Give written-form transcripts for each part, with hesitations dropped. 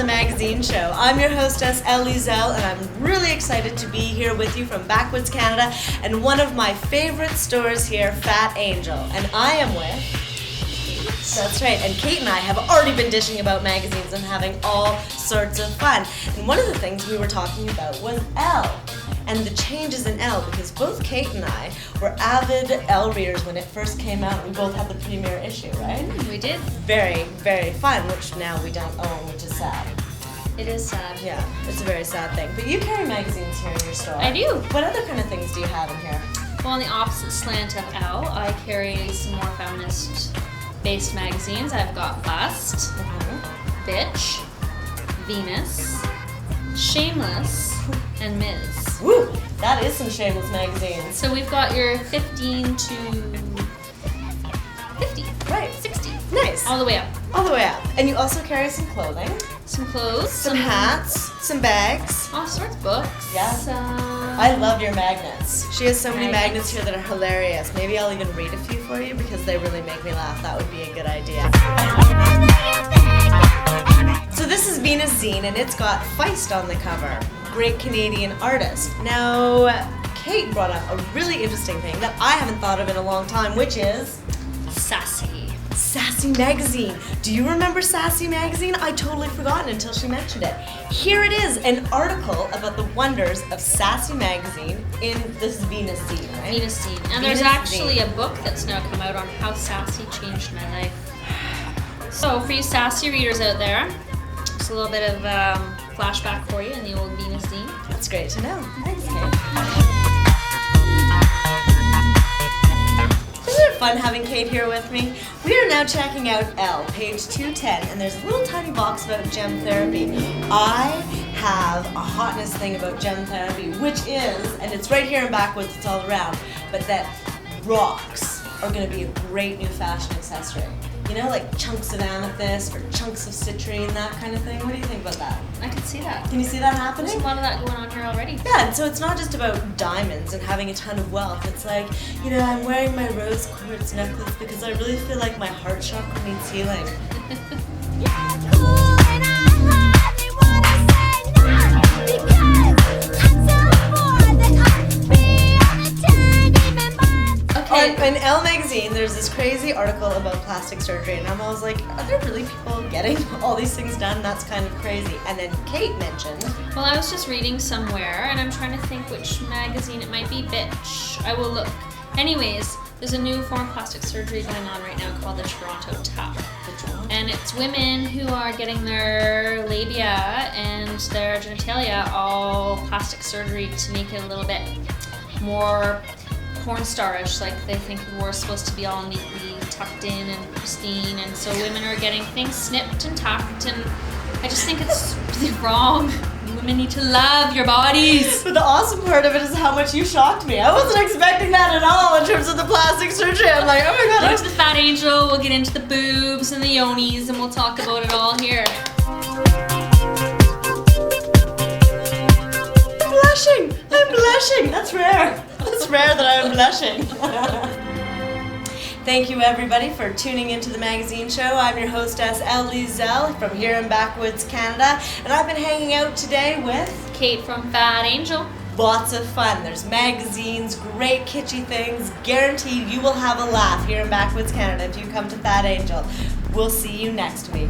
the Magazine Show. I'm your hostess, Elle Magazine, and I'm really excited to be here with you from Backwoods, Canada, and one of my favorite stores here, Phat Angel. And I am with... That's right, and Kate and I have already been dishing about magazines and having all sorts of fun. And one of the things we were talking about was Elle, and the changes in Elle, because both Kate and I were avid Elle readers when it first came out. We both had the premiere issue, right? We did. Very, very fun, which now we don't own, which is sad. It is sad. Yeah, it's a very sad thing. But you carry magazines here in your store. I do. What other kind of things do you have in here? Well, on the opposite slant of Elle, I carry some more feminist-based magazines. I've got Bust, Bitch, Venus, Shameless, and Ms. Woo! That is some shameless magazines. So we've got your 15 to 50. Right. 60. Nice. All the way up. All the way up. And you also carry some clothing. Some clothes. Some hats. Some bags. All sorts of books. Yeah. I love your magnets. She has so many magnets here that are hilarious. Maybe I'll even read a few for you because they really make me laugh. That would be a good idea. So this is Venus Zine, and it's got Feist on the cover. Great Canadian artist. Now, Kate brought up a really interesting thing that I haven't thought of in a long time, which is Sassy Magazine. Do you remember Sassy Magazine? I totally forgotten until she mentioned it. Here it is, an article about the wonders of Sassy Magazine in this Venus Zine, right? Venus Zine. And there's actually a book that's now come out on how Sassy changed my life. So for you Sassy readers out there, just a little bit of flashback for you in the old Venus Zine. That's great to know. Thanks, Kate. Isn't it fun having Kate here with me? We are now checking out Elle, page 210, and there's a little tiny box about gem therapy. I have a hotness thing about gem therapy, which is, and it's right here in Backwoods, it's all around, but that rocks are going to be a great new fashion accessory. You know, like chunks of amethyst or chunks of citrine, that kind of thing. What do you think about that? I can see that. Can you see that happening? There's a lot of that going on here already. Yeah, and so it's not just about diamonds and having a ton of wealth. It's like, you know, I'm wearing my rose quartz necklace because I really feel like my heart chakra needs healing. In Elle Magazine, there's this crazy article about plastic surgery, and I'm always like, are there really people getting all these things done? That's kind of crazy. And then Kate mentioned... Well, I was just reading somewhere, and I'm trying to think which magazine it might be. Bitch. I will look. Anyways, there's a new form of plastic surgery going on right now called the Toronto Tap. And it's women who are getting their labia and their genitalia all plastic surgery to make it a little bit more porn starish, like they think we're supposed to be all neatly tucked in and pristine, and so women are getting things snipped and tucked, and I just think it's really wrong. Women need to love your bodies. But the awesome part of it is how much you shocked me. I wasn't expecting that at all in terms of the plastic surgery. I'm like, oh my god. Go to the Phat Angel, we'll get into the boobs and the yonis, and we'll talk about it all here. I'm blushing. That's rare. That's rare that I'm blushing. Thank you everybody for tuning into the magazine show. I'm your hostess, Elle Magazine, from here in Backwoods, Canada, and I've been hanging out today with Kate from Phat Angel. Lots of fun. There's magazines, great kitschy things. Guaranteed you will have a laugh here in Backwoods, Canada if you come to Phat Angel. We'll see you next week.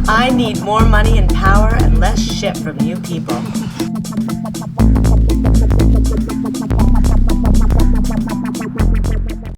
I need more money and power and less shit from you people.